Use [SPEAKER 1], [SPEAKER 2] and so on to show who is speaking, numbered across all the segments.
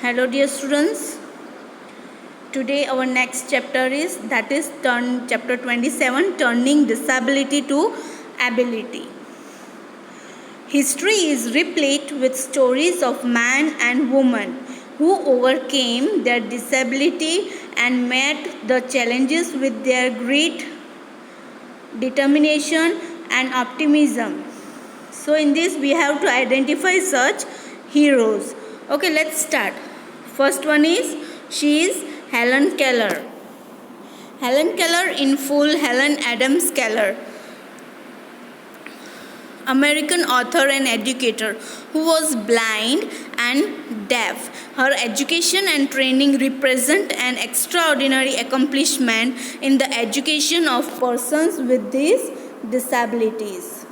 [SPEAKER 1] Hello dear students. Today our next chapter is chapter 27, turning disability to ability. History is replete with stories of man and woman who overcame their disability and met the challenges with their great determination and optimism. So in this we have to identify such heroes. Okay, let's start. First one is, she is Helen Keller. Helen Keller in full, Helen Adams Keller, American author and educator who was blind and deaf. Her education and training represent an extraordinary accomplishment in the education of persons with these disabilities.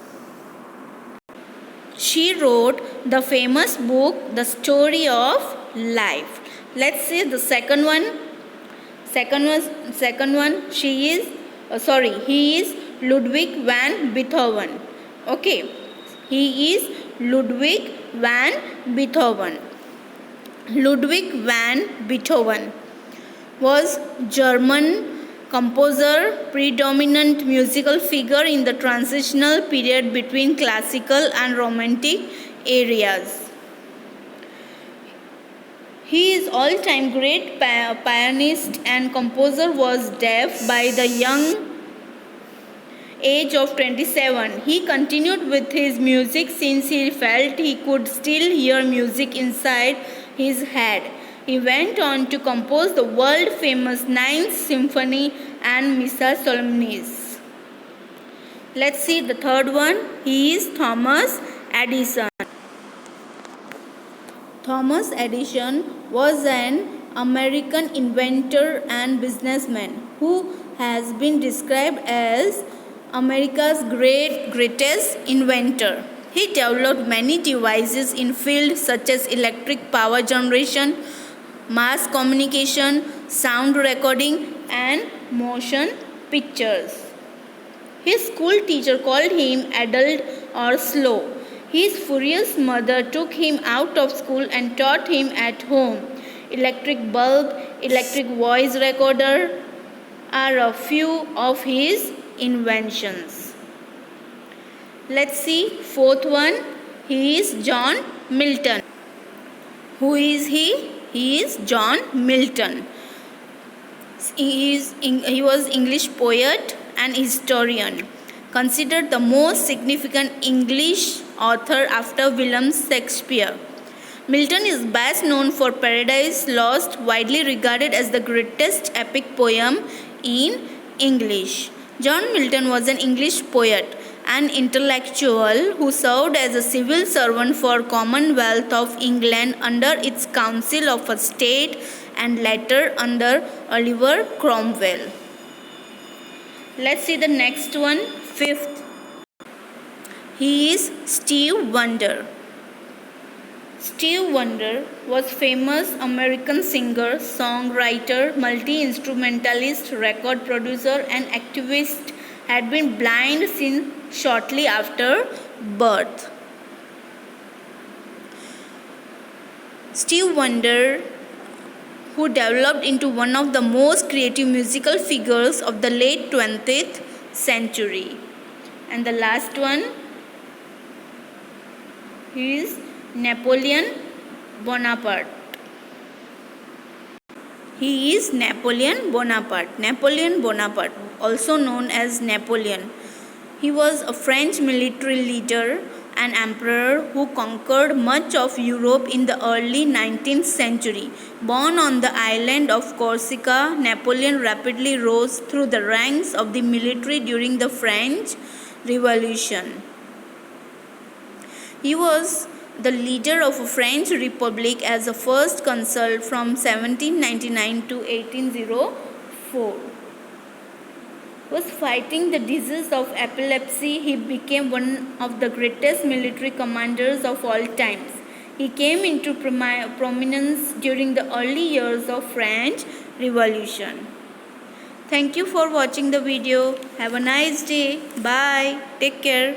[SPEAKER 1] She wrote the famous book, The Story of Life. Let's see the second one. He is Ludwig van Beethoven. Okay, he is Ludwig van Beethoven. Ludwig van Beethoven was German composer, predominant musical figure in the transitional period between classical and romantic eras. He is all-time great pianist and composer, was deaf by the young age of 27. He continued with his music since he felt he could still hear music inside his head. He went on to compose the world-famous Ninth Symphony and Missa Solemnis. Let's see the third one. He is Thomas Edison. Thomas Edison was an American inventor and businessman who has been described as America's greatest inventor. He developed many devices in fields such as electric power generation, mass communication, sound recording, and motion pictures. His school teacher called him adult or slow. His furious mother took him out of school and taught him at home. Electric bulb, electric voice recorder are a few of his inventions. Let's see fourth one. He is John Milton. Who is he? He is John Milton. He was English poet and historian, considered the most significant English author after William Shakespeare. Milton is best known for Paradise Lost, widely regarded as the greatest epic poem in English. John Milton was an English poet and intellectual who served as a civil servant for Commonwealth of England under its Council of State and later under Oliver Cromwell. Let's see the next one, fifth. He is Stevie Wonder. Stevie Wonder was famous American singer, songwriter, multi-instrumentalist, record producer and activist. Had been blind since shortly after birth. Stevie Wonder, who developed into one of the most creative musical figures of the late 20th century. And the last one is Napoleon Bonaparte. He is Napoleon Bonaparte. Napoleon Bonaparte, also known as Napoleon. He was a French military leader and emperor who conquered much of Europe in the early 19th century. Born on the island of Corsica, Napoleon rapidly rose through the ranks of the military during the French Revolution. He was the leader of the French Republic as a first consul from 1799 to 1804. Was fighting the disease of epilepsy, he became one of the greatest military commanders of all times. He came into prominence during the early years of French Revolution. Thank you for watching the video. Have a nice day. Bye. Take care.